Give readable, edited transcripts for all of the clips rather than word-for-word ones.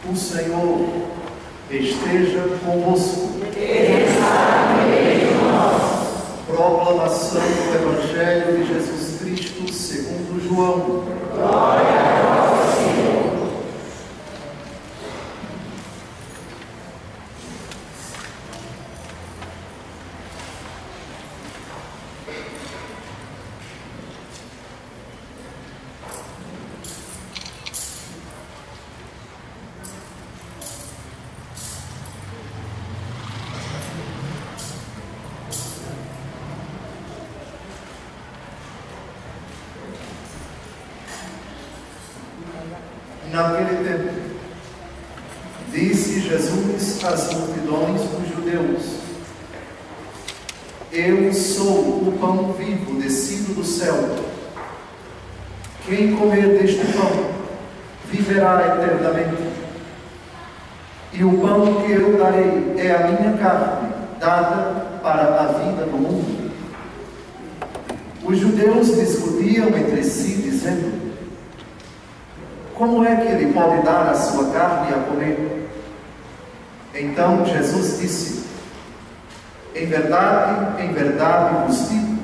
O Senhor esteja convosco. Ele está no meio de nós. Proclamação do Evangelho de Jesus Cristo segundo João. Glória a vós, Senhor. Naquele tempo, disse Jesus às multidões dos judeus: Eu sou o pão vivo descido do céu. Quem comer deste pão viverá eternamente. E o pão que eu darei é a minha carne, dada para a vida do mundo. Os judeus discutiam entre si, dizendo: Como é que ele pode dar a sua carne a comer? Então Jesus disse: em verdade vos digo,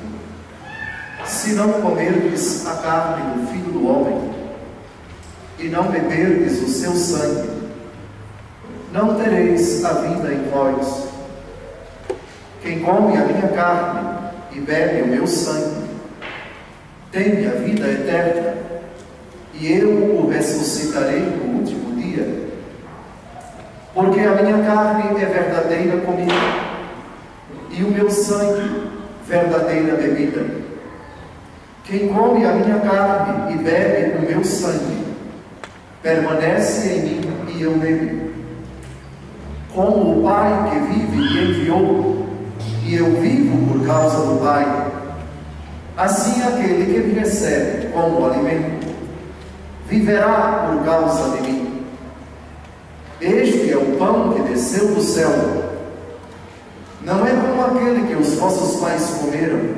se não comerdes a carne do Filho do Homem e não beberdes o seu sangue, não tereis a vida em vós. Quem come a minha carne e bebe o meu sangue tem a vida eterna, e eu o ressuscitarei no último dia. Porque a minha carne é verdadeira comida, e o meu sangue verdadeira bebida. Quem come a minha carne e bebe o meu sangue, permanece em mim e eu nele. Como o Pai que vive me enviou, e eu vivo por causa do Pai, assim aquele que me recebe como alimento viverá por causa de mim. Este é o pão que desceu do céu. Não é como aquele que os vossos pais comeram.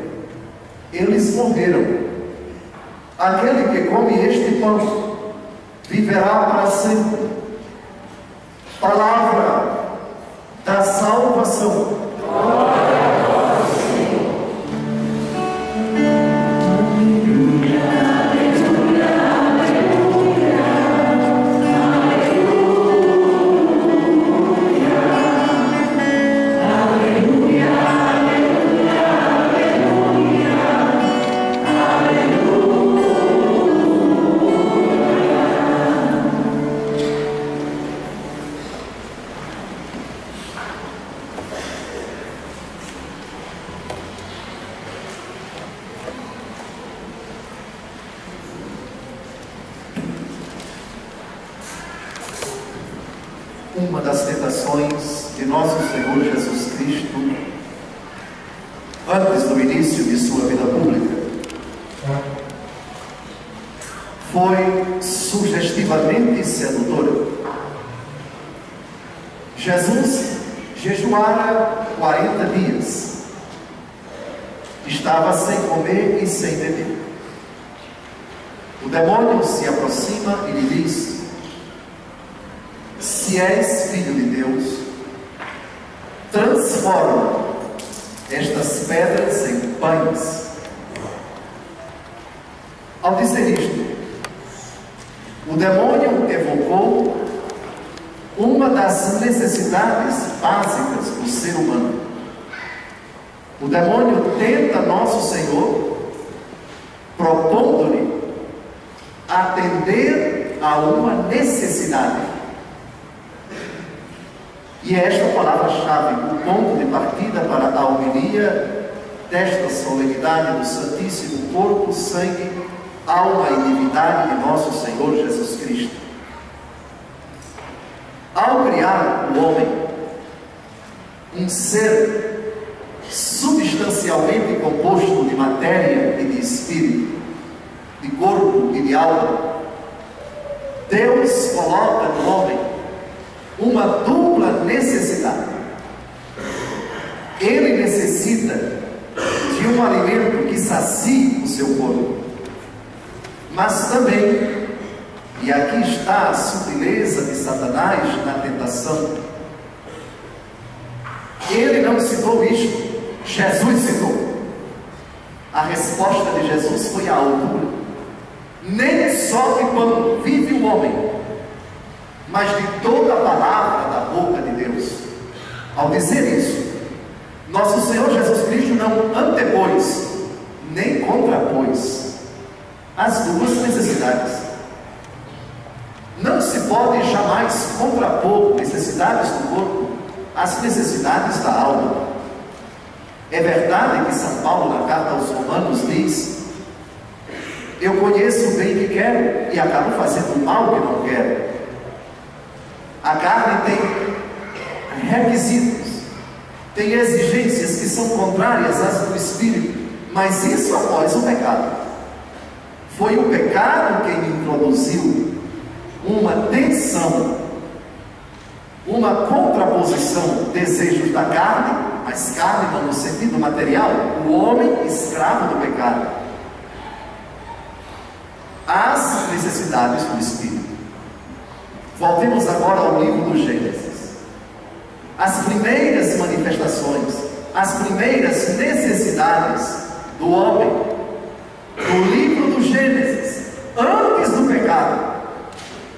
Eles morreram. Aquele que come este pão viverá para sempre. Palavra da salvação. Glória a vós, Senhor. Uma das tentações de nosso Senhor Jesus Cristo antes do início de sua vida pública foi sugestivamente sedutora. Jesus jejuara 40 dias, estava sem comer e sem beber. O demônio se aproxima e lhe diz: se és filho de Deus, transforma estas pedras em pães. Ao dizer isto, o demônio evocou uma das necessidades básicas do ser humano. O demônio tenta nosso Senhor, propondo-lhe atender a uma necessidade. E é esta palavra-chave, o ponto de partida para a homilia desta solenidade do Santíssimo Corpo, Sangue, Alma e Divindade de nosso Senhor Jesus Cristo. Ao criar o homem, um ser substancialmente composto de matéria e de espírito, de corpo e de alma, Deus coloca no homem uma dupla necessidade. Ele necessita de um alimento que sacie o seu corpo, mas também E aqui está a sutileza de Satanás na tentação. Ele não citou isto, Jesus citou. A resposta de Jesus foi à altura. Nem só de pão vive o homem, mas de toda a palavra da boca de Deus. Ao dizer isso, nosso Senhor Jesus Cristo não antepôs, nem contrapôs as duas necessidades. Não se pode jamais contrapor necessidades do corpo às necessidades da alma. É verdade que São Paulo, na carta aos Romanos, diz: eu conheço o bem que quero e acabo fazendo o mal que não quero. A carne tem requisitos, tem exigências que são contrárias às do Espírito, mas isso após o pecado. Foi o pecado quem introduziu uma tensão, uma contraposição, desejos da carne, mas carne não no sentido material, o homem escravo do pecado, às necessidades do Espírito. Voltemos agora ao livro do Gênesis. As primeiras manifestações, as primeiras necessidades do homem, no livro do Gênesis, antes do pecado.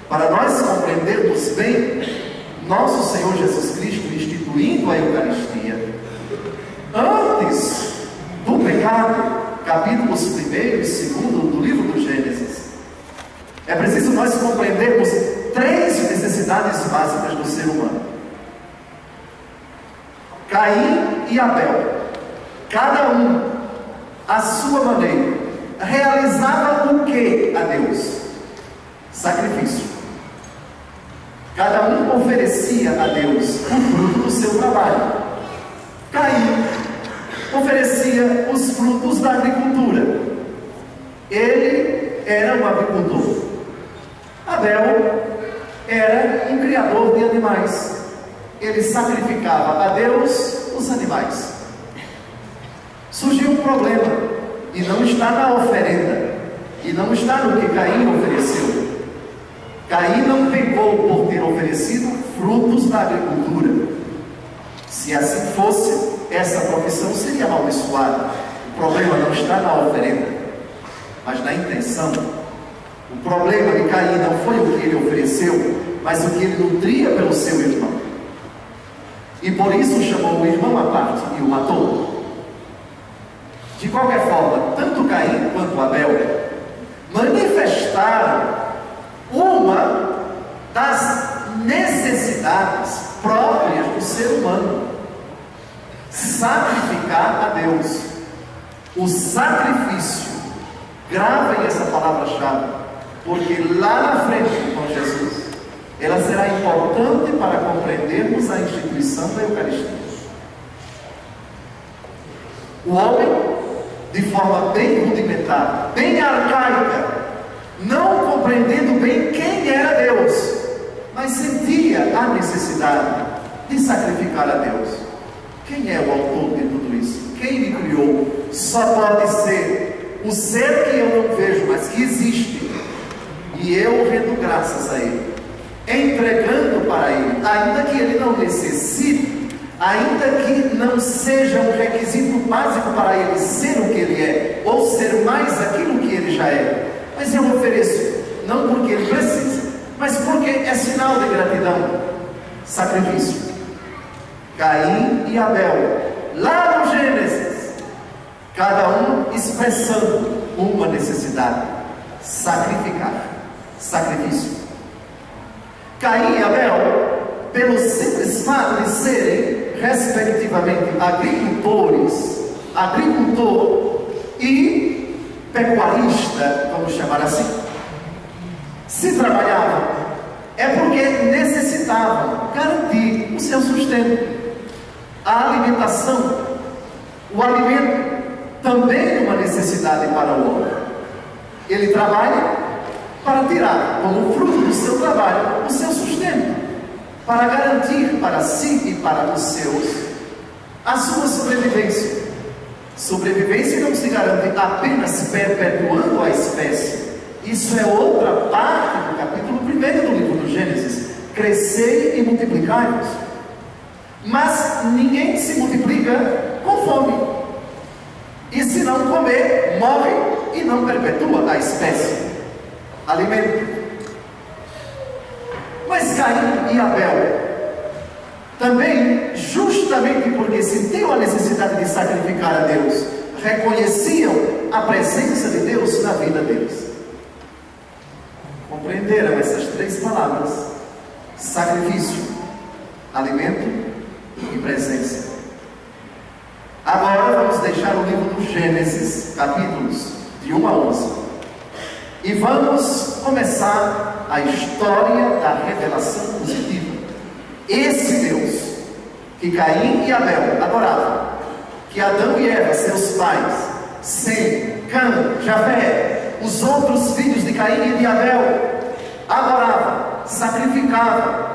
Para nós compreendermos bem nosso Senhor Jesus Cristo instituindo a Eucaristia, antes do pecado, capítulos 1 e 2 do livro do Gênesis, é preciso nós compreendermos três necessidades básicas do ser humano. Caim e Abel, cada um, à sua maneira, realizava o que a Deus? Sacrifício. Cada um oferecia a Deus o fruto do seu trabalho. Caim oferecia os frutos da agricultura. Ele era um agricultor. Abel era um criador de animais. Ele sacrificava a Deus os animais. Surgiu um problema, e não está na oferenda, e não está no que Caim ofereceu. Caim não pecou por ter oferecido frutos da agricultura. Se assim fosse, essa profissão seria amaldiçoada. O problema não está na oferenda, mas na intenção. O problema de Caim não foi o que ele ofereceu, mas o que ele nutria pelo seu irmão. E por isso chamou o irmão à parte e o matou. De qualquer forma, tanto Caim quanto Abel manifestaram uma das necessidades próprias do ser humano: sacrificar a Deus. O sacrifício, gravem essa palavra-chave, porque lá na frente com Jesus ela será importante para compreendermos a instituição da Eucaristia. O homem, de forma bem rudimentar, bem arcaica, não compreendendo bem quem era Deus, mas sentia a necessidade de sacrificar a Deus. Quem é o autor de tudo isso? Quem me criou? Só pode ser o ser que eu não vejo, mas que existe, e eu rendo graças a Ele, entregando para Ele, ainda que Ele não necessite, ainda que não seja um requisito básico para Ele ser o que Ele é, ou ser mais aquilo que Ele já é, mas eu ofereço, não porque Ele precisa, mas porque é sinal de gratidão. Sacrifício. Caim e Abel, lá no Gênesis, cada um expressando uma necessidade: sacrificar. Sacrifício. Caim e Abel, pelo simples fato de serem, respectivamente, agricultor e pecuarista, vamos chamar assim, se trabalhavam, é porque necessitavam garantir o seu sustento, a alimentação. O alimento também é uma necessidade para o homem. Ele trabalha para tirar, como fruto do seu trabalho, o seu sustento, para garantir para si e para os seus a sua sobrevivência. Sobrevivência não se garante apenas perpetuando a espécie, Isso é outra parte do capítulo 1 do livro do Gênesis. Crescei e multiplicai-vos. Mas ninguém se multiplica com fome. E se não comer, morre e não perpetua a espécie. Alimento. Mas Caim e Abel também, justamente porque sentiam a necessidade de sacrificar a Deus, reconheciam a presença de Deus na vida deles. Compreenderam essas três palavras: sacrifício, alimento e presença. Agora vamos deixar o livro do Gênesis, capítulos de 1 a 11, e vamos começar a história da revelação positiva. Esse Deus que Caim e Abel adoravam, que Adão e Eva, seus pais, Sem, Cã, Jafé, os outros filhos de Caim e de Abel, adoravam, sacrificavam,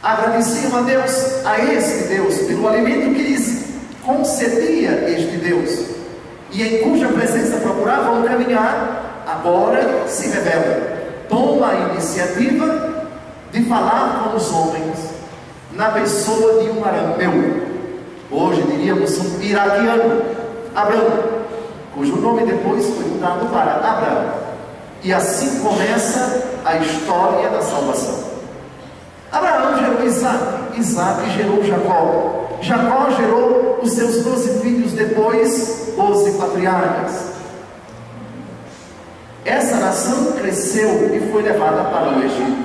agradeciam a Deus, a este Deus, pelo alimento que lhes concedia este Deus, e em cuja presença procuravam caminhar, agora se revelam, toma a iniciativa de falar com os homens na pessoa de um arameu, hoje diríamos um iraquiano, Abraão, cujo nome depois foi mudado para Abraão. E assim começa a história da salvação. Abraão gerou Isaac, Isaac gerou Jacó, Jacó gerou os seus 12 filhos, depois 12 patriarcas. Essa nação cresceu e foi levada para o Egito,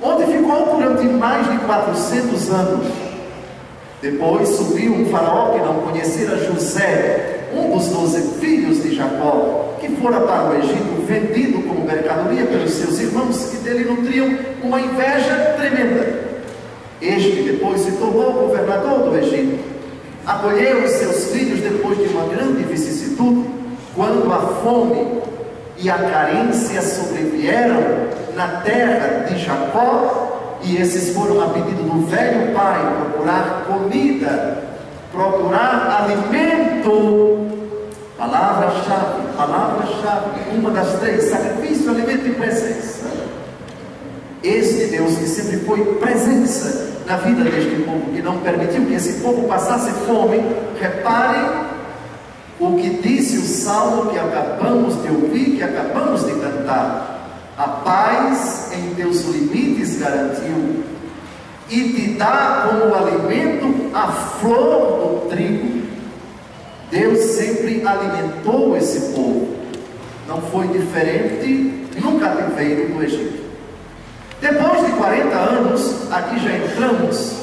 onde ficou durante mais de 400 anos. Depois subiu um faraó que não conhecera José, um dos 12 filhos de Jacó, que fora para o Egito, vendido como mercadoria pelos seus irmãos, que dele nutriam uma inveja tremenda. Este depois se tornou governador do Egito, acolheu os seus filhos depois de uma grande vicissitude, quando a fome e a carência sobrevieram na terra de Jacó, e esses foram a pedido do velho pai procurar comida, procurar alimento. Palavra-chave, uma das três: sacrifício, alimento e presença. Este Deus que sempre foi presença na vida deste povo, que não permitiu que esse povo passasse fome. Reparem o que disse o salmo que acabamos de ouvir, que acabamos de cantar: a paz em teus limites garantiu, e te dá como alimento a flor do trigo. Deus sempre alimentou esse povo, não foi diferente no cativeiro do Egito. Depois de 40 anos, aqui já entramos,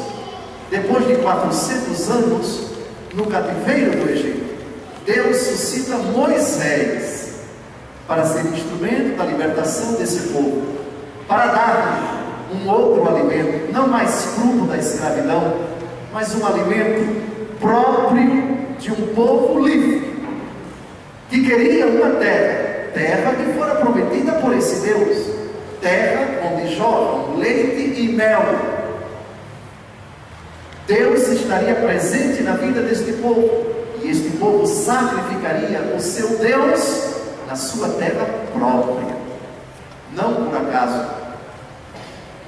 depois de 400 anos no cativeiro do Egito, Deus suscita Moisés para ser instrumento da libertação desse povo, para dar-lhe um outro alimento, não mais fruto da escravidão, mas um alimento próprio de um povo livre, que queria uma terra que fora prometida por esse Deus, terra onde jorram leite e mel. Deus estaria presente na vida deste povo, e este povo sacrificaria o seu Deus na sua terra própria. Não por acaso,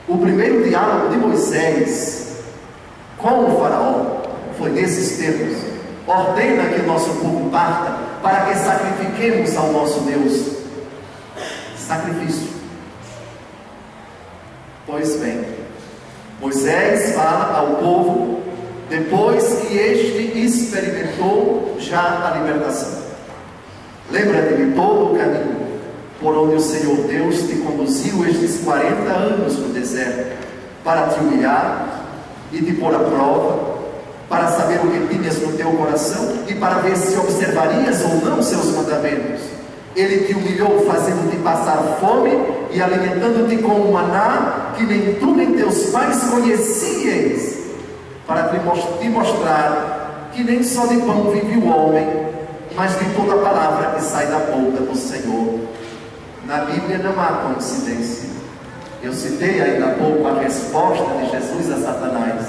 o primeiro diálogo de Moisés com o faraó foi nesses termos: ordena que o nosso povo parta, para que sacrifiquemos ao nosso Deus. Sacrifício. Pois bem, Moisés fala ao povo depois que este experimentou já a libertação. Lembra-te de todo o caminho por onde o Senhor Deus te conduziu estes 40 anos no deserto, para te humilhar e te pôr à prova, para saber o que tinhas no teu coração e para ver se observarias ou não seus mandamentos. Ele te humilhou, fazendo-te passar fome e alimentando-te com um maná que nem tu nem teus pais conhecieis, para te mostrar que nem só de pão vive o homem, mas de toda a palavra que sai da boca do Senhor. Na Bíblia não há coincidência. Eu citei ainda há pouco a resposta de Jesus a Satanás.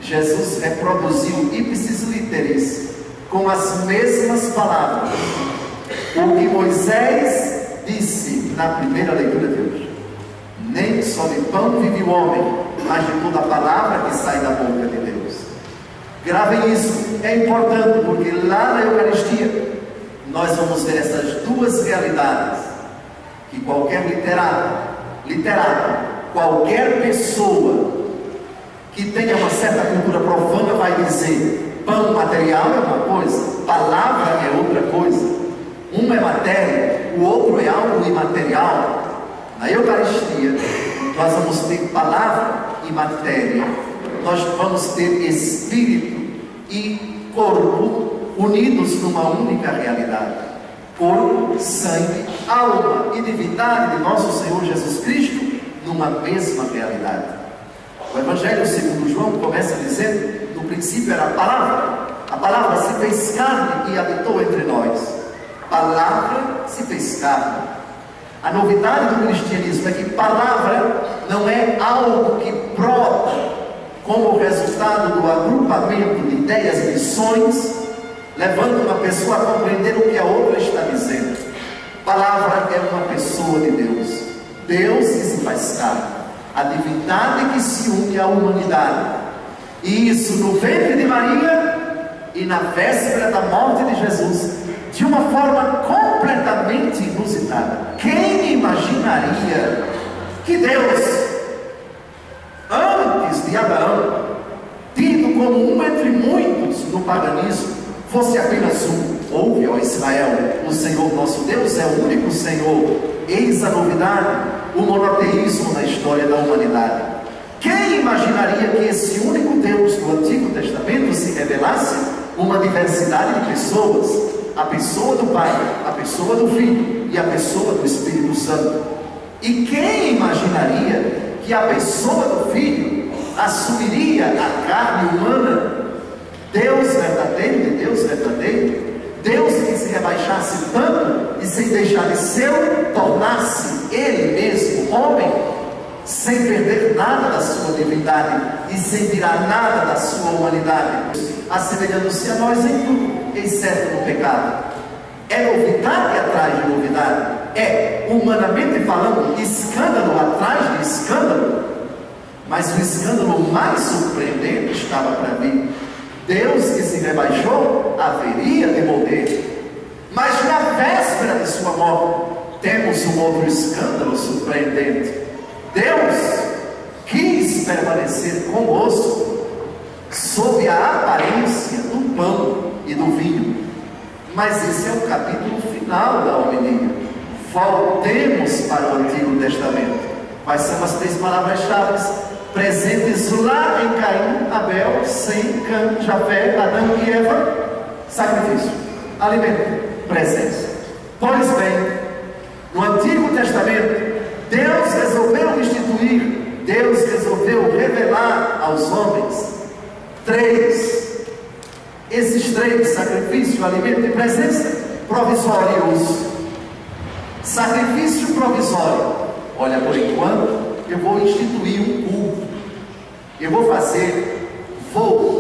Jesus reproduziu ipsis literis, com as mesmas palavras, o que Moisés disse na primeira leitura de hoje: nem só de pão vive o homem, mas de toda a palavra que sai da boca de Deus. Gravem isso, é importante, porque lá na Eucaristia nós vamos ver essas duas realidades que qualquer literato, qualquer pessoa que tenha uma certa cultura profana vai dizer: pão material é uma coisa, palavra é outra coisa. Um é matéria, o outro é algo imaterial. Na Eucaristia nós vamos ter palavra e matéria, nós vamos ter espírito e corpo unidos numa única realidade. Corpo, sangue, alma e divindade de nosso Senhor Jesus Cristo numa mesma realidade. O Evangelho segundo João começa dizendo: no princípio era a palavra se fez carne e habitou entre nós. Palavra se fez carne. A novidade do cristianismo é que palavra não é algo que brota como resultado do agrupamento de ideias e missões, levando uma pessoa a compreender o que a outra está dizendo. Palavra é uma pessoa de Deus, Deus que se faz carne, a divindade que se une à humanidade, e isso no ventre de Maria e na véspera da morte de Jesus, de uma forma completamente inusitada. Quem imaginaria que Deus, antes de Abraão, tido como um entre muitos no paganismo, fosse apenas um? Ouve, ó Israel, o Senhor nosso Deus é o único Senhor. Eis a novidade, o monoteísmo na história da humanidade. Quem imaginaria que esse único Deus do Antigo Testamento se revelasse uma diversidade de pessoas? A pessoa do Pai, a pessoa do Filho e a pessoa do Espírito Santo. E quem imaginaria que a pessoa do Filho assumiria a carne humana? Deus verdadeiro de Deus verdadeiro, Deus que se rebaixasse tanto e sem deixar de ser, tornasse Ele mesmo homem, sem perder nada da sua divindade e sem tirar nada da sua humanidade, assemelhando-se a nós em tudo, exceto no pecado. É novidade atrás de novidade, é, humanamente falando, escândalo atrás de escândalo, mas o escândalo mais surpreendente estava para vir. Deus que se rebaixou haveria de morrer, mas na véspera de sua morte temos um outro escândalo surpreendente. Deus quis permanecer conosco sob a aparência do pão e do vinho, mas esse é o capítulo final da homilia. Voltemos para o Antigo Testamento. Quais são as três palavras-chave presentes lá em Caim, Abel, Sem, Cã, Jafé, Adão e Eva? Sacrifício, alimento, presença. Pois bem, no Antigo Testamento, Deus resolveu instituir, Deus resolveu revelar aos homens esses três: sacrifício, alimento e presença, provisórios. Sacrifício provisório. Olha, por enquanto eu vou instituir um culto, eu vou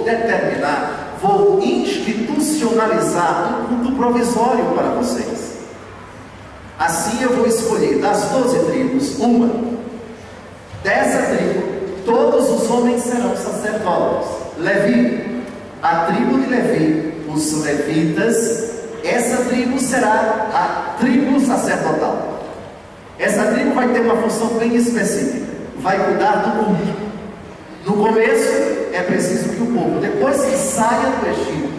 determinar, vou institucionalizar um culto provisório para vocês. Assim eu vou escolher das 12 tribos uma. Dessa tribo todos os homens serão sacerdotes. Levi, a tribo de Levi, os levitas, essa tribo será a tribo sacerdotal. Essa tribo vai ter uma função bem específica, vai cuidar do culto. No começo é preciso que o povo, depois que saia do Egito,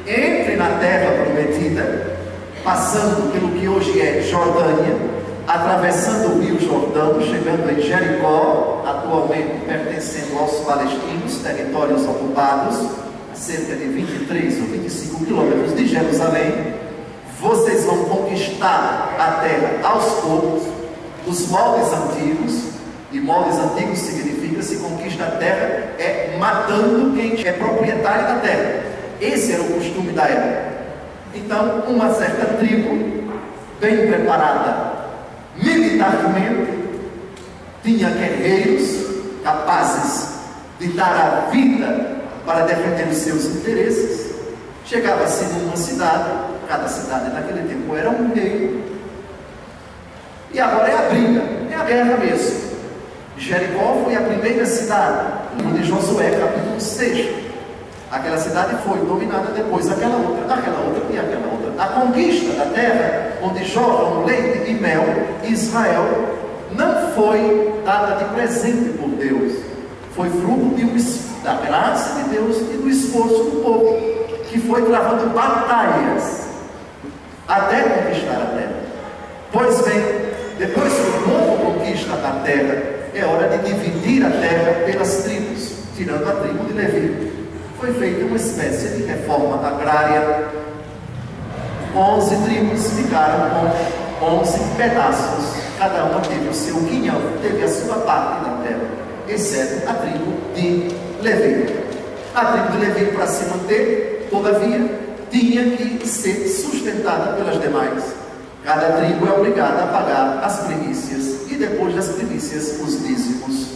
entre na terra prometida, passando pelo que hoje é Jordânia, atravessando o rio Jordão, chegando em Jericó, atualmente pertencendo aos palestinos, territórios ocupados, a cerca de 23 ou 25 quilômetros de Jerusalém. Vocês vão conquistar a terra aos poucos, nos moldes antigos, e moldes antigos significa se conquista a terra é matando quem é proprietário da terra. Esse era o costume da época. Então, uma certa tribo, bem preparada militarmente, tinha guerreiros capazes de dar a vida para defender os seus interesses. Chegava-se numa cidade, cada cidade naquele tempo era um rei, E agora é a briga, é a guerra mesmo. Jericó foi a primeira cidade, onde Josué, capítulo 6. Aquela cidade foi dominada depois, aquela outra e aquela outra. A conquista da terra, onde jorram leite e mel, Israel, não foi dada de presente por Deus. Foi fruto da graça de Deus e do esforço do povo, que foi travando batalhas até conquistar a terra. Pois bem, depois que o povo conquista a terra, é hora de dividir a terra pelas tribos, tirando a tribo de Levi. Foi feita uma espécie de reforma agrária. 11 tribos ficaram com 11 pedaços, cada uma teve o seu quinhão, teve a sua parte da terra, exceto a tribo de Levi. A tribo de Levi, para se manter, todavia, tinha que ser sustentada pelas demais. Cada tribo é obrigada a pagar as primícias, e depois das primícias, os dízimos.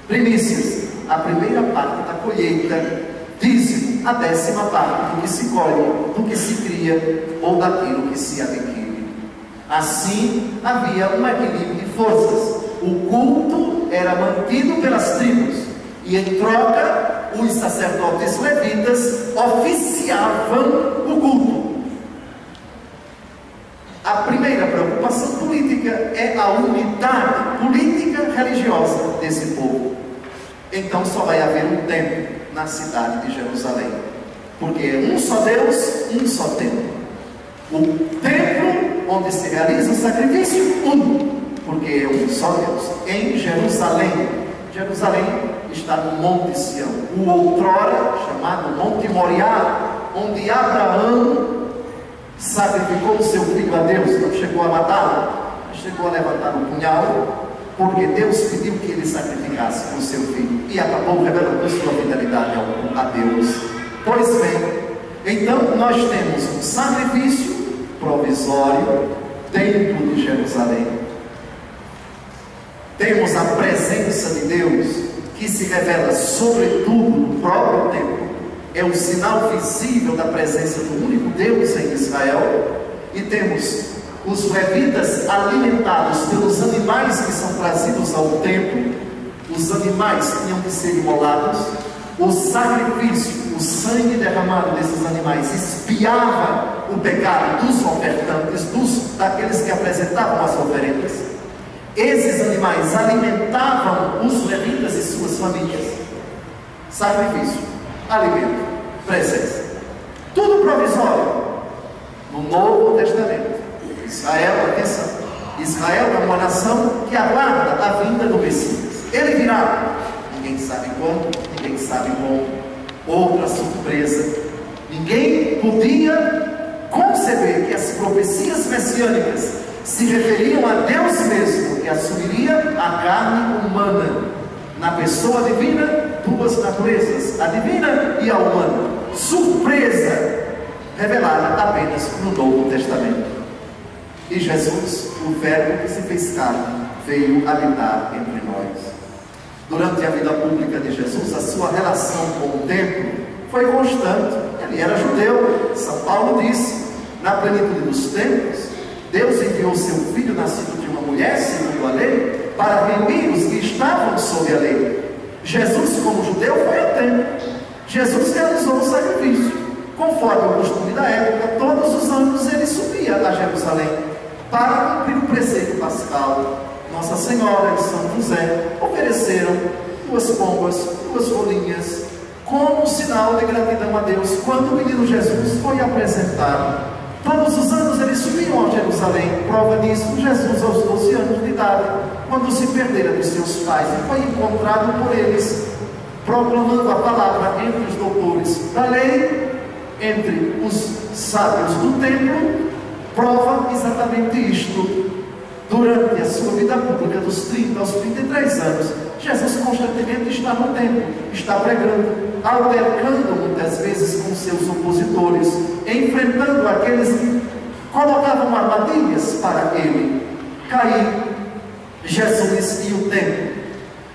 Primícias, a primeira parte da colheita. Dízimo, a 10ª parte do que se colhe, do que se cria ou daquilo que se adquire. Assim, havia um equilíbrio de forças. O culto era mantido pelas tribos, e em troca, os sacerdotes levitas oficiavam o culto. A primeira preocupação política é a unidade política religiosa desse povo. Então só vai haver um templo na cidade de Jerusalém, porque é um só Deus, um só templo. O templo onde se realiza o sacrifício, porque é um só Deus, em Jerusalém. Jerusalém está no Monte Sião, o outrora chamado Monte Moriá, onde Abraão sacrificou o seu filho a Deus. Não chegou a matá-lo, chegou a levantar o punhal, porque Deus pediu que ele sacrificasse o seu filho, e acabou revelando sua fidelidade a Deus. Pois bem, então nós temos um sacrifício provisório dentro de Jerusalém. Temos a presença de Deus, que se revela sobretudo no próprio templo. É um sinal visível da presença do único Deus em Israel. E temos os levitas alimentados pelos animais que são trazidos ao templo. Os animais tinham que ser imolados. O sacrifício, o sangue derramado desses animais expiava o pecado dos ofertantes, daqueles que apresentavam as oferendas. Esses animais alimentavam os levitas e suas famílias. Sacrifício, alimento, presença, tudo provisório. No Novo Testamento, Israel, atenção, Israel é uma nação que aguarda a vinda do Messias. Ele virá, ninguém sabe quando, ninguém sabe como. Outra surpresa, ninguém podia conceber que as profecias messiânicas se referiam a Deus mesmo, que assumiria a carne humana. Na pessoa divina, duas naturezas, a divina e a humana. Surpresa revelada apenas no Novo Testamento. E Jesus, o Verbo que se fez carne, veio habitar entre nós. Durante a vida pública de Jesus, a sua relação com o templo foi constante. Ele era judeu. São Paulo disse: na plenitude dos tempos, Deus enviou seu Filho, nascido de uma mulher, segundo a lei, para remir os que estavam sob a lei. Jesus, como judeu, foi ao templo. Jesus realizou o sacrifício. Conforme o costume da época, todos os anos ele subia a Jerusalém para cumprir o preceito pascal. Nossa Senhora e São José ofereceram 2 pombas, 2 rolinhas, como um sinal de gratidão a Deus, quando o menino Jesus foi apresentado. Todos os anos eles subiam a Jerusalém. Prova disso, Jesus, aos 12 anos de idade, quando se perdera dos seus pais, e foi encontrado por eles, proclamando a palavra entre os doutores da lei, entre os sábios do templo. Prova exatamente isto. Durante a sua vida pública, dos 30 aos 33 anos, Jesus constantemente está no templo, está pregando, altercando muitas vezes com seus opositores, enfrentando aqueles que colocavam armadilhas para ele. Caim, Jesus e o templo.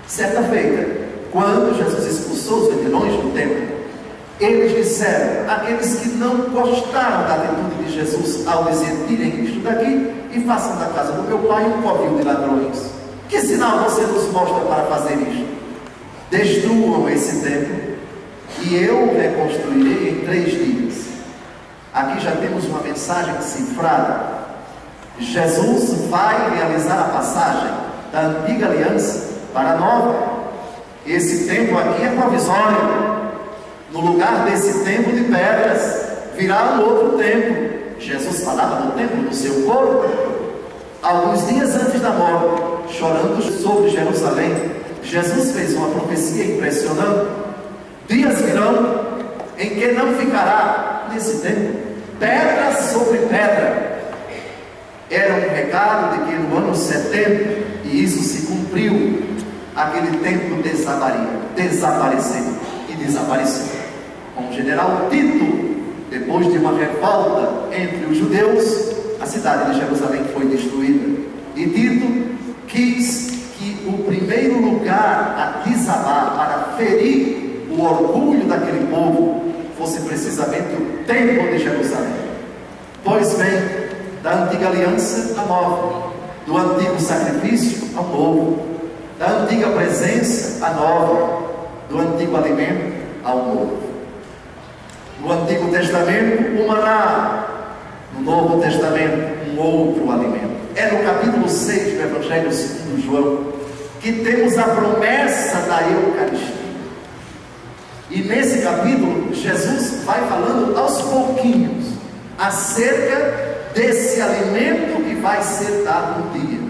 Certa feita, quando Jesus expulsou os vendilhões do templo, Eles disseram, aqueles que não gostaram da atitude de Jesus ao dizer: tirem isto daqui e façam da casa do meu pai um covil de ladrões. Que sinal você nos mostra para fazer isto? Destruam esse templo e eu reconstruirei em 3 dias. Aqui já temos uma mensagem cifrada. Jesus vai realizar a passagem da antiga aliança para a nova. Esse templo aqui é provisório. No lugar desse templo de pedras virá um outro templo. Jesus falava do templo do seu corpo. Alguns dias antes da morte, chorando sobre Jerusalém, Jesus fez uma profecia impressionante. Dias virão em que não ficará nesse templo pedra sobre pedra. Era um recado de que no ano 70, e isso se cumpriu, aquele templo desapareceu e desapareceu. Com o general Tito, depois de uma revolta entre os judeus, a cidade de Jerusalém foi destruída. E Tito quis que o primeiro lugar a desabar para ferir o orgulho daquele povo fosse precisamente o templo de Jerusalém. Pois bem, da antiga aliança à nova, do antigo sacrifício ao novo, da antiga presença à nova, do antigo alimento ao novo. No Antigo Testamento, o maná; no Novo Testamento, um outro alimento. É no capítulo 6 do Evangelho segundo João que temos a promessa da Eucaristia. E nesse capítulo, Jesus vai falando aos pouquinhos acerca desse alimento que vai ser dado um dia.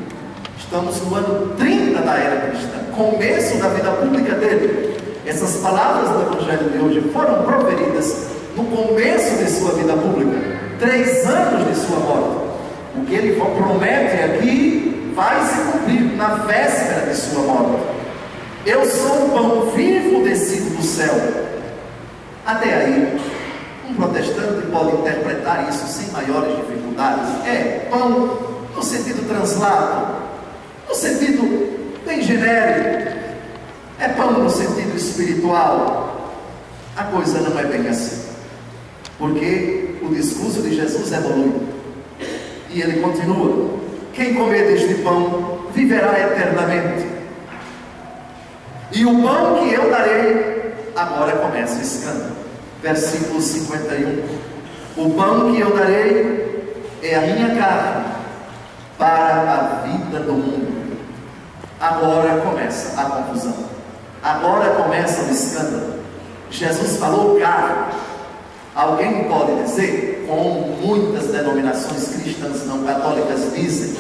Estamos no ano 30 da era cristã, começo da vida pública dele. Essas palavras do Evangelho de hoje foram proferidas no começo de sua vida pública, 3 anos de sua morte. O que ele promete aqui vai se cumprir na véspera de sua morte. Eu sou o pão vivo descido do céu. Até aí, um protestante pode interpretar isso sem maiores dificuldades. É pão no sentido translato, no sentido bem genérico. É pão no sentido espiritual. A coisa não é bem assim, porque o discurso de Jesus evolui e ele continua: quem comer deste pão viverá eternamente, e o pão que eu darei. Agora começa o escândalo. Versículo 51: o pão que eu darei é a minha carne para a vida do mundo. Agora começa a confusão, agora começa o escândalo. Jesus falou carne. Alguém pode dizer, como muitas denominações cristãs não católicas dizem,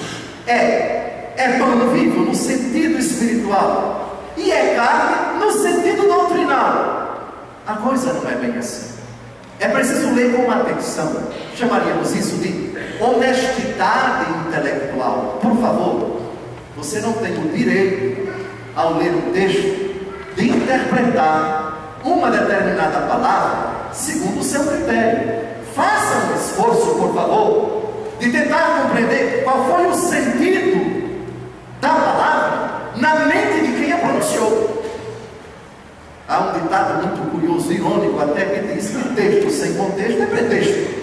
é pão vivo no sentido espiritual e é carne no sentido doutrinal. A coisa não é bem assim. É preciso ler com atenção. Chamaríamos isso de honestidade intelectual. Por favor, você não tem o direito, ao ler um texto, de interpretar uma determinada palavra segundo o seu critério. Faça um esforço, por favor, de tentar compreender qual foi o sentido da palavra na mente de quem a pronunciou. Há um ditado muito curioso, irônico até, que diz que texto sem contexto é pretexto.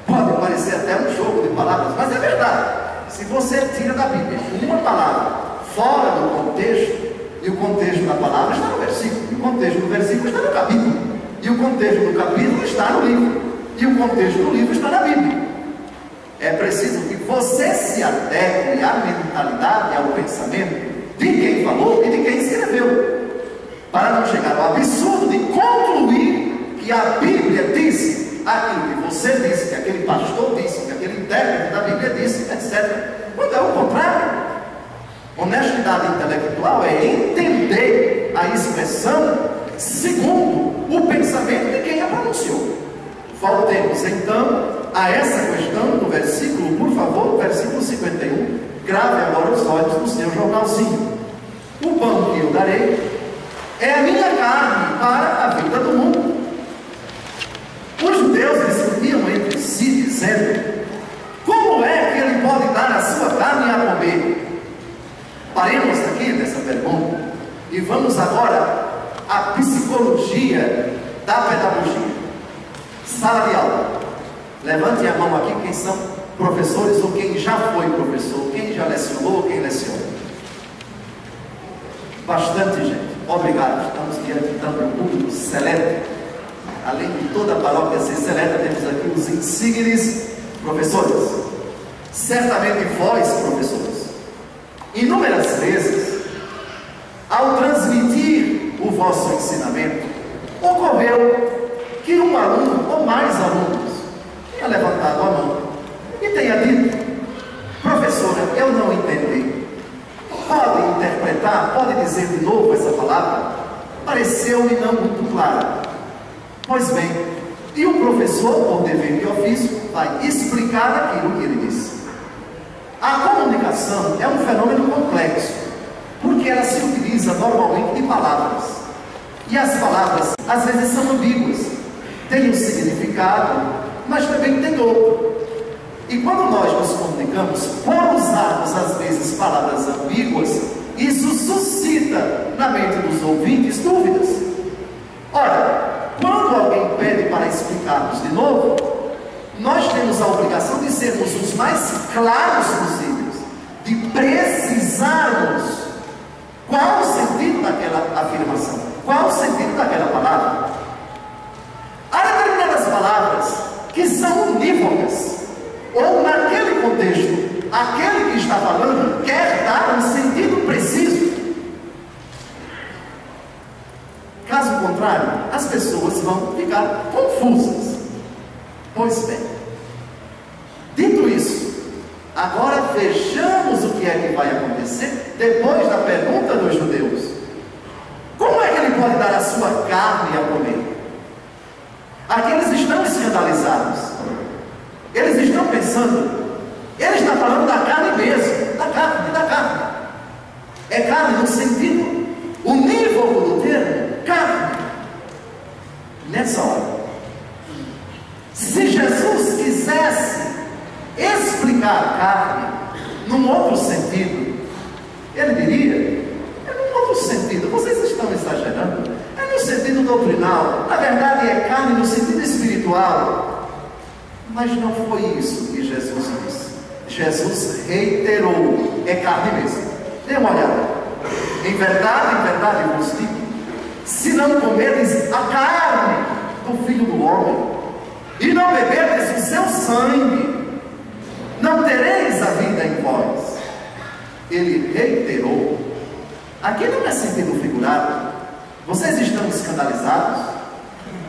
Pode parecer até um jogo de palavras, mas é verdade. Se você tira da Bíblia uma palavra fora do contexto, e o contexto da palavra está no versículo, e o contexto do versículo está no capítulo, e o contexto do capítulo está no livro, e o contexto do livro está na Bíblia. É preciso que você se adeque à mentalidade, ao pensamento de quem falou e de quem escreveu, para não chegar ao absurdo de concluir que a Bíblia disse aquilo que você disse, que aquele pastor disse, que aquele intérprete da Bíblia disse, etc. Quando é o contrário. Honestidade intelectual é entender a expressão segundo o pensamento de quem a pronunciou. Voltemos então a essa questão do versículo, por favor, versículo 51. Grave agora os olhos no seu jornalzinho. O pão que eu darei é a minha carne para a vida do mundo. Os judeus discutiam entre si, dizendo: como é que ele pode dar a sua carne a comer? Paremos aqui nessa pergunta e vamos agora à psicologia da pedagogia. Sala de aula. Levante a mão aqui quem são professores ou quem já foi professor, quem já lecionou ou quem leciona. Bastante gente. Obrigado. Estamos diante de um público seleto. Além de toda a paróquia ser seleta, temos aqui os insígnes professores. Certamente vós, professores, inúmeras vezes, ao transmitir o vosso ensinamento, ocorreu que um aluno ou mais alunos tenha levantado a mão e tenha dito: professora, eu não entendi. Pode interpretar, pode dizer de novo essa palavra? Pareceu-me não muito clara. Pois bem, e o professor, por dever de ofício, vai explicar aquilo que ele disse. A comunicação é um fenômeno complexo, porque ela se utiliza normalmente de palavras. E as palavras, às vezes, são ambíguas. Tem um significado, mas também tem outro. E quando nós nos comunicamos, por usarmos, às vezes, palavras ambíguas, isso suscita na mente dos ouvintes dúvidas. Ora, quando alguém pede para explicarmos de novo, nós temos a obrigação de sermos os mais claros possíveis, de precisarmos qual o sentido daquela afirmação, qual o sentido daquela palavra. Há determinadas palavras que são unívocas, ou naquele contexto, aquele que está falando quer dar um sentido preciso. Caso contrário, as pessoas vão ficar confusas. Pois bem, dito isso, agora vejamos o que é que vai acontecer depois da pergunta dos judeus. Como é que ele pode dar a sua carne a comer? Aqueles estão escandalizados. Eles estão pensando, ele está falando da carne mesmo, da carne. É carne no sentido unívoco do termo, carne. Nessa hora, se Jesus quisesse explicar carne num outro sentido, ele diria: é num outro sentido, vocês estão exagerando, é no sentido doutrinal, na verdade é carne no sentido espiritual. Mas não foi isso que Jesus disse. Jesus reiterou: é carne mesmo. Dê uma olhada. Em verdade vos digo, se não comerdes a carne do Filho do Homem e não beberdes o seu sangue, não tereis a vida em vós. Ele reiterou. Aqui não é sentido figurado. Vocês estão escandalizados,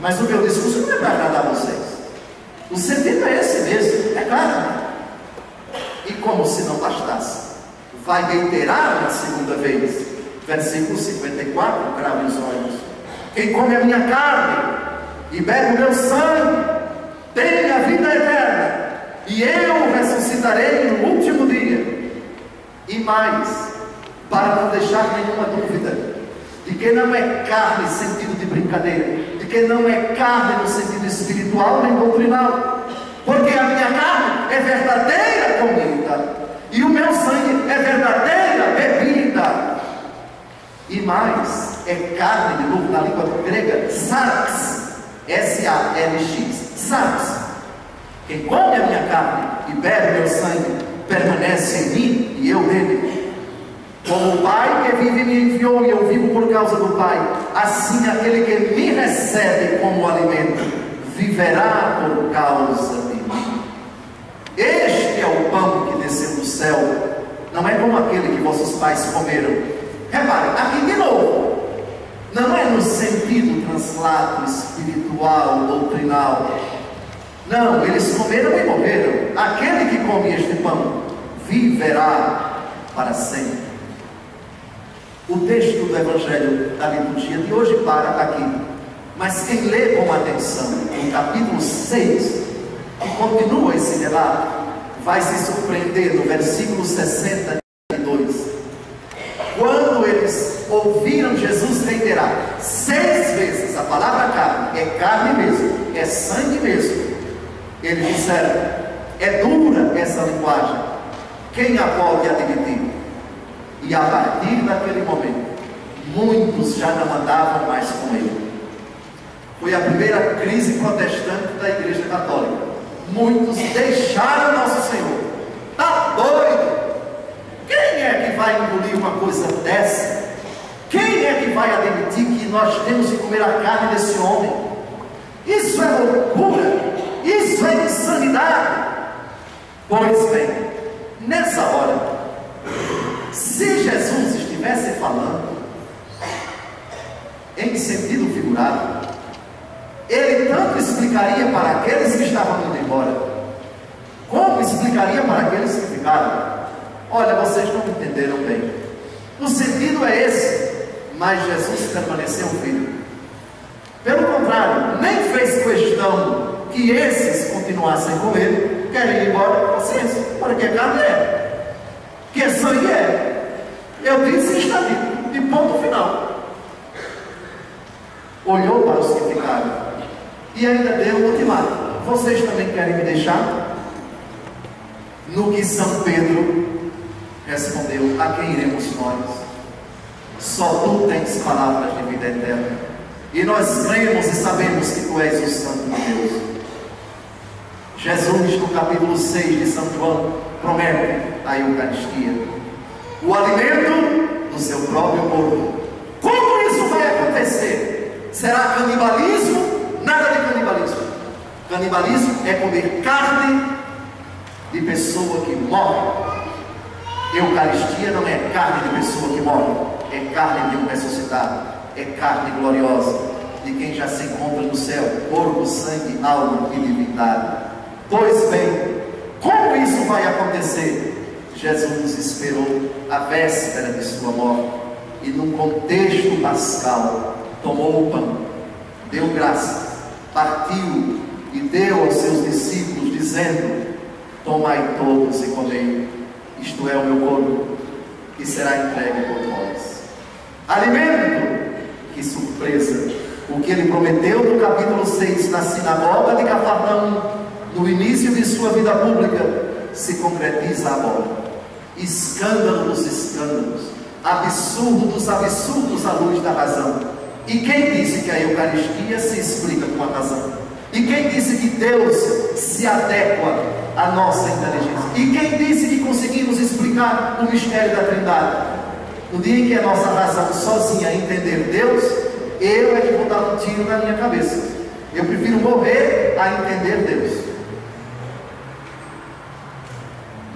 mas o meu discurso não é para agradar vocês. O sentido é esse mesmo, é carne. E como se não bastasse, vai reiterar uma segunda vez. Versículo 54, crave os olhos: quem come a minha carne e bebe o meu sangue tem a vida eterna, e eu ressuscitarei no último dia. E mais, para não deixar nenhuma dúvida de que não é carne sentido de brincadeira, de que não é carne no sentido espiritual nem doutrinal, porque a minha carne é verdadeira comida e o meu sangue é verdadeira bebida. E mais, é carne, de novo na língua grega, sarx, S-A-L-X, sarx. Quem come a minha carne e bebe meu sangue permanece em mim e eu nele. Como o Pai que vive me enviou e eu vivo por causa do Pai, assim aquele que me recebe como alimento viverá por causa de mim. Este é o pão que desceu do céu, não é como aquele que vossos pais comeram. Reparem, aqui de novo, não é no sentido translado, espiritual, doutrinal. Não, eles comeram e morreram. Aquele que come este pão viverá para sempre. O texto do Evangelho da liturgia de hoje para aqui. Mas quem lê com atenção o capítulo 6, que continua esse relato, vai se surpreender no versículo 62. Quando eles ouviram Jesus reiterar 6 vezes a palavra carne, é carne mesmo, é sangue mesmo, eles disseram: é dura essa linguagem, quem a pode admitir? E a partir daquele momento, muitos já não andavam mais com ele. Foi a primeira crise protestante da Igreja Católica. Muitos deixaram Nosso Senhor. Está doido? Quem é que vai engolir uma coisa dessa? Quem é que vai admitir que nós temos que comer a carne desse homem? Isso é loucura, isso é insanidade. Pois bem, nessa hora, se Jesus estivesse falando em sentido figurado, ele tanto explicaria para aqueles que estavam indo embora, como explicaria para aqueles que ficaram. Olha, vocês não entenderam bem. O sentido é esse, mas Jesus permaneceu firme. Pelo contrário, nem fez questão que esses continuassem com ele. Querem ir embora? Vocês, para que carne é, que sangue é. Eu disse e está dito, de ponto final. Olhou para os que ficaram e ainda deu o ultimato: vocês também querem me deixar? No que São Pedro respondeu: a quem iremos nós? Só tu tens palavras de vida eterna, e nós cremos e sabemos que tu és o Santo de Deus. Jesus, no capítulo 6 de São João, promete a Eucaristia, o alimento do seu próprio corpo. Como isso vai acontecer? Será canibalismo? Nada de canibalismo. Canibalismo é comer carne de pessoa que morre. Eucaristia não é carne de pessoa que morre, é carne de um ressuscitado, é carne gloriosa de quem já se encontra no céu, corpo, sangue, alma e divindade. Pois bem, como isso vai acontecer? Jesus esperou a véspera de sua morte e, num contexto pascal, tomou o pão, deu graças, partiu e deu aos seus discípulos, dizendo: tomai todos e comei, isto é o meu corpo, que será entregue por vós. Alimento! Que surpresa! O que ele prometeu no capítulo 6, na sinagoga de Cafarnaum, no início de sua vida pública, se concretiza agora. Escândalo dos escândalos, absurdo dos absurdos à luz da razão. E quem disse que a Eucaristia se explica com a razão? E quem disse que Deus se adequa à nossa inteligência? E quem disse que conseguimos explicar o mistério da Trindade? No dia em que a nossa razão sozinha entender Deus, eu é que vou dar um tiro na minha cabeça. Eu prefiro morrer a entender Deus.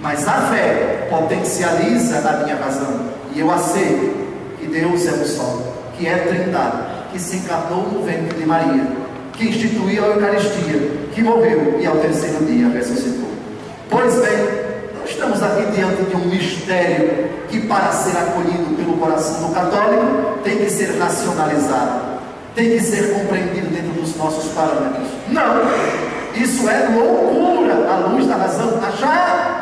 Mas a fé potencializa a minha razão, e eu aceito que Deus é um só, que é Trindade, que se encarnou no ventre de Maria, que instituiu a Eucaristia, que morreu e ao terceiro dia ressuscitou. Pois bem, nós estamos aqui diante de um mistério que, para ser acolhido pelo coração do católico, tem que ser racionalizado, tem que ser compreendido dentro dos nossos parâmetros. Não, isso é loucura à luz da razão. Achar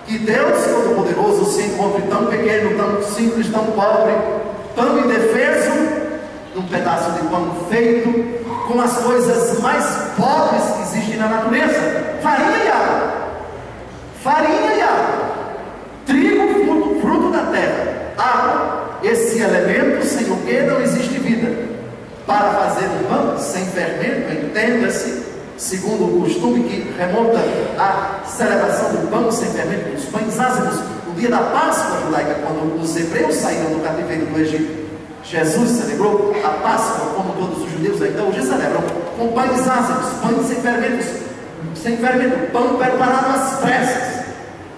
que Deus Todo-Poderoso se encontre tão pequeno, tão simples, tão pobre, tão indefeso, num pedaço de pão feito com as coisas mais pobres que existem na natureza: farinha e água, farinha e água, trigo, fruto da terra, água. Esse elemento sem o que não existe vida. Para fazer um pão sem fermento, entenda-se, segundo o costume que remonta à celebração do pão sem fermento, dos pães ázimos, no dia da Páscoa judaica, quando os hebreus saíram do cativeiro do Egito. Jesus celebrou a Páscoa, como todos os judeus ainda hoje celebram, com pães ázimos, pães sem fermento, pão preparado às pressas.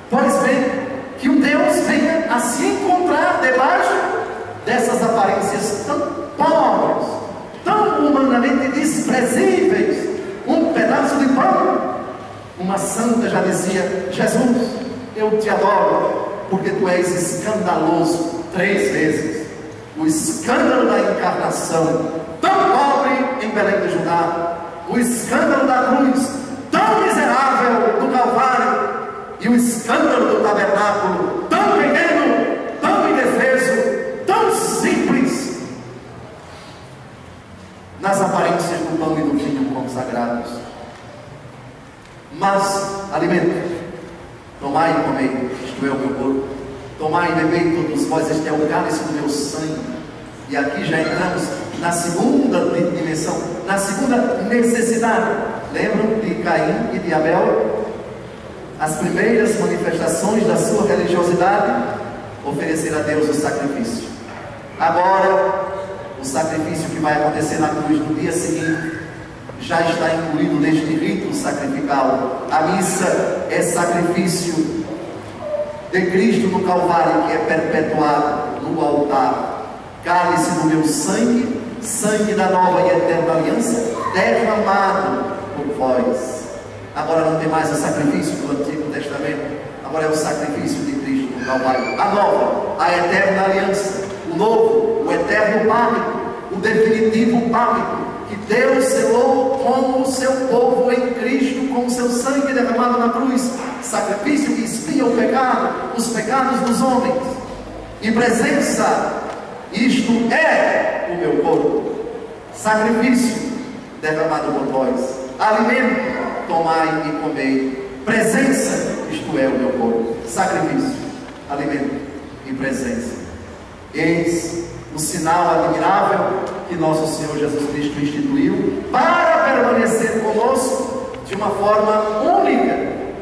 Pois bem, que um Deus venha a se encontrar debaixo dessas aparências tão pobres, tão humanamente desprezíveis. Um pedaço de pão. Uma santa já dizia: Jesus, eu te adoro, porque tu és escandaloso 3 vezes. O escândalo da encarnação, tão pobre em Belém de Judá, o escândalo da cruz, tão miserável do Calvário, e o escândalo do tabernáculo, tão pequeno, tão indefeso, tão simples, nas aparências do pão e do vinho consagrados. Mas alimento: tomai e comei, isto é o meu corpo. Tomai e bebei todos vós, este é o cálice do meu sangue, E aqui já entramos na segunda dimensão, na segunda necessidade. Lembram de Caim e de Abel? As primeiras manifestações da sua religiosidade, oferecer a Deus o sacrifício. Agora, o sacrifício que vai acontecer na cruz no dia seguinte já está incluído neste rito sacrificial. A missa é sacrifício de Cristo no Calvário, que é perpetuado no altar. Cálice do meu sangue, sangue da nova e eterna aliança, derramado por vós. Agora não tem mais o sacrifício do Antigo Testamento, agora é o sacrifício de Cristo no Calvário. A nova, a eterna aliança, o novo, o eterno pacto, o definitivo pacto que Deus selou com o seu povo em Cristo, com o seu sangue derramado na cruz, sacrifício que expia o pecado, os pecados dos homens. E presença, isto é o meu corpo, sacrifício derramado por vós, alimento, tomai e comei. Presença, isto é o meu corpo, sacrifício, alimento e presença. Eis o sinal admirável que nosso Senhor Jesus Cristo instituiu para permanecer conosco de uma forma única.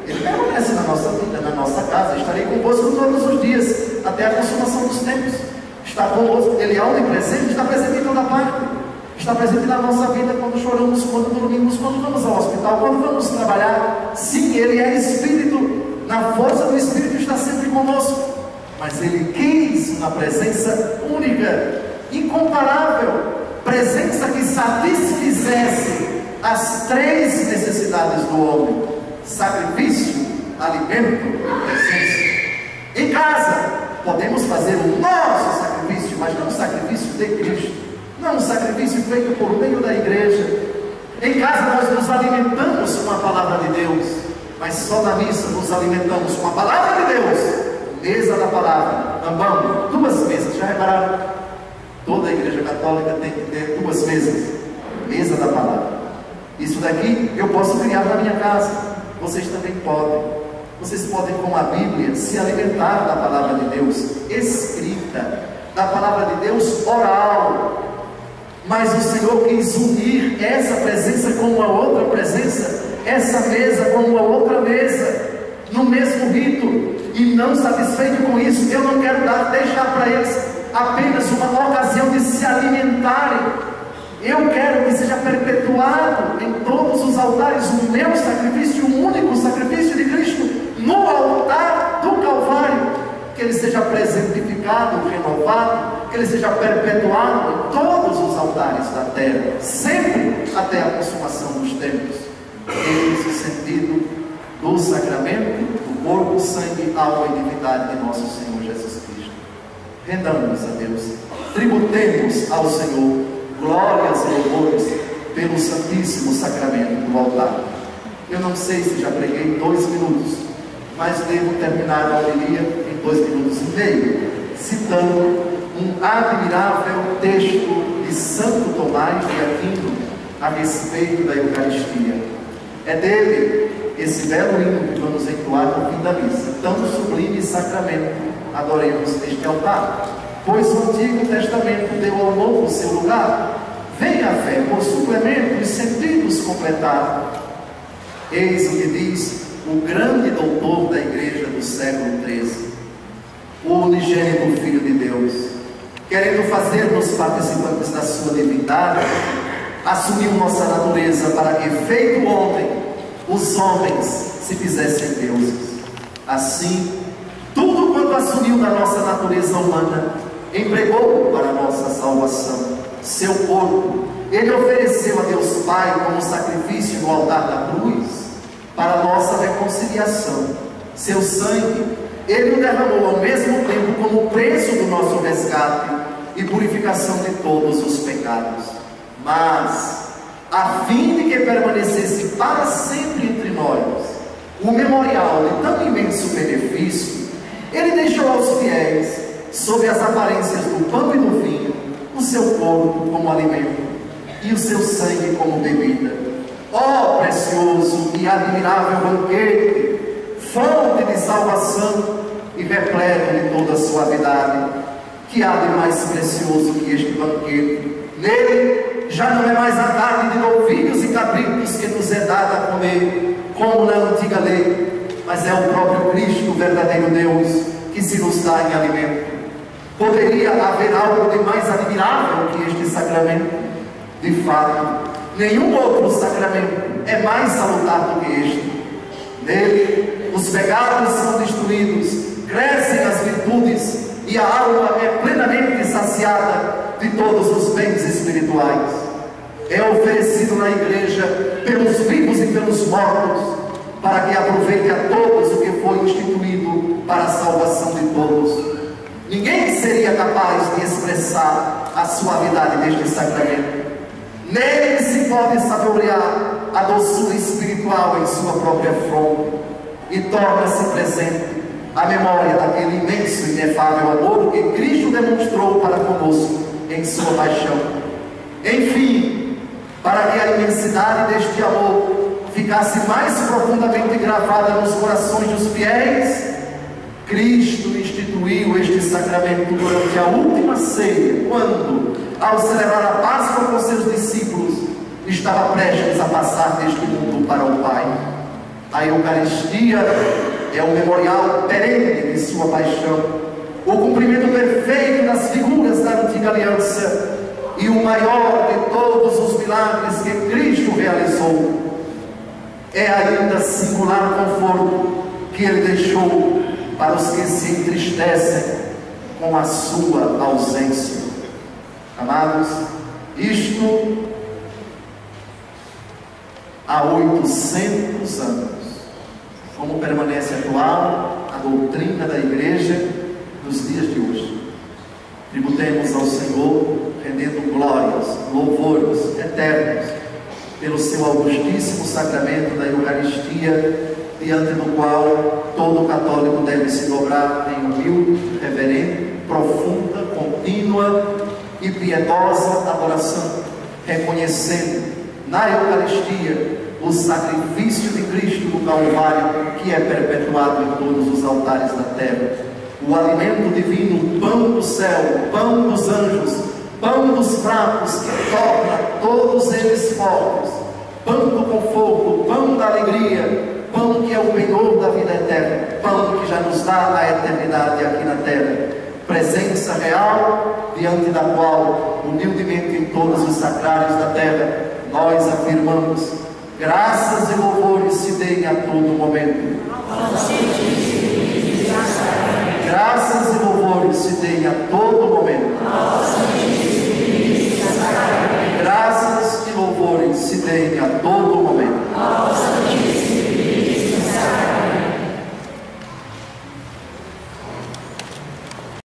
Ele permanece na nossa vida, na nossa casa. Estarei convosco todos os dias, até a consumação dos tempos. Está conosco, Ele é onipresente, está presente em toda parte. Está presente na nossa vida quando choramos, quando dormimos, quando vamos ao hospital, quando vamos trabalhar. Sim, Ele é Espírito, na força do Espírito está sempre conosco. Mas Ele quis uma presença única, incomparável, presença que satisfizesse as três necessidades do homem: sacrifício, alimento e presença. Em casa, podemos fazer o nosso sacrifício, mas não o sacrifício de Cristo, não um sacrifício feito por meio da igreja. Em casa nós nos alimentamos com a palavra de Deus, mas só na missa nos alimentamos com a palavra de Deus. Mesa da palavra, ambão, duas mesas. Já repararam? Toda a igreja católica tem que ter duas mesas. Mesa da palavra. Isso daqui eu posso criar na minha casa. Vocês também podem. Vocês podem, com a Bíblia, se alimentar da palavra de Deus escrita, da palavra de Deus oral. Mas o Senhor quis unir essa presença com uma outra presença, essa mesa com uma outra mesa, no mesmo rito. E não satisfeito com isso, eu não quero deixar para eles apenas uma ocasião de se alimentarem. Eu quero que seja perpetuado em todos os altares o meu sacrifício, o único sacrifício de Cristo, no altar do Calvário. Que ele seja presentificado, renovado, que ele seja perpetuado em todos os altares da terra, sempre até a consumação dos tempos. Eis o sentido do sacramento, do corpo, sangue, alma e divindade de nosso Senhor Jesus Cristo. Rendamos a Deus, tributemos ao Senhor glórias e louvores pelo Santíssimo Sacramento do altar. Eu não sei se já preguei 2 minutos, mas devo terminar a homilia em 2 minutos e meio, citando um admirável texto de Santo Tomás de Aquino a respeito da Eucaristia. É dele esse belo hino que vamos entoar no fim da missa: tão sublime sacramento, adoremos este altar, pois o Antigo Testamento deu ao Novo seu lugar. Vem a fé por suplemento os sentidos completar. Eis o que diz o grande doutor da igreja do século XIII, o unigênito Filho de Deus, querendo fazer-nos participantes da sua divindade, assumiu nossa natureza para que, feito homem, os homens se fizessem deuses. Assim, tudo quanto assumiu da nossa natureza humana, empregou para a nossa salvação. Seu corpo, ele ofereceu a Deus Pai como sacrifício no altar da cruz, para a nossa reconciliação. Seu sangue, ele o derramou ao mesmo tempo como preço do nosso resgate e purificação de todos os pecados. Mas, a fim de que permanecesse para sempre entre nós o memorial de tão imenso benefício, ele deixou aos fiéis, sob as aparências do pão e do vinho, o seu corpo como alimento e o seu sangue como bebida. Ó precioso e admirável banquete, fonte de salvação e repleto de toda suavidade! Que há de mais precioso que este banquete? Nele já não é mais a carne de novilhos e cabritos que nos é dada a comer, como na antiga lei, mas é o próprio Cristo, o verdadeiro Deus, que se nos dá em alimento. Poderia haver algo de mais admirável que este sacramento? De fato, nenhum outro sacramento é mais salutar do que este. Nele, os pecados são destruídos, crescem as virtudes e a alma é plenamente saciada de todos os bens espirituais. É oferecido na igreja pelos vivos e pelos mortos, para que aproveite a todos o que foi instituído para a salvação de todos. Ninguém seria capaz de expressar a suavidade deste sacramento. Nele se pode saborear a doçura espiritual em sua própria fronte, e torna-se presente a memória daquele imenso e inefável amor que Cristo demonstrou para conosco em sua paixão. Enfim, para que a imensidade deste amor ficasse mais profundamente gravada nos corações dos fiéis, Cristo instituiu este sacramento durante a última ceia, quando, ao celebrar a Páscoa com seus discípulos, estava prestes a passar deste mundo para o Pai. A Eucaristia é o memorial perene de sua paixão, o cumprimento perfeito das figuras da antiga aliança e o maior de todos os milagres que Cristo realizou. É ainda singular conforto que Ele deixou para os que se entristecem com a sua ausência. Amados, isto há 800 anos. Como permanece atual a doutrina da Igreja nos dias de hoje. Tributemos ao Senhor, rendendo glórias, louvores eternos pelo seu augustíssimo sacramento da Eucaristia, diante do qual todo católico deve se dobrar em humilde, reverente, profunda, contínua e piedosa adoração, reconhecendo na Eucaristia o sacrifício de Cristo do Calvário, que é perpetuado em todos os altares da terra, o alimento divino, o pão do céu, o pão dos anjos, pão dos fracos, que torna todos eles fortes, pão do conforto, pão da alegria, pão que é o penhor da vida eterna, pão que já nos dá a eternidade aqui na terra, presença real diante da qual, humildemente em todos os sacrários da terra, nós afirmamos: graças e louvores se deem a todo momento.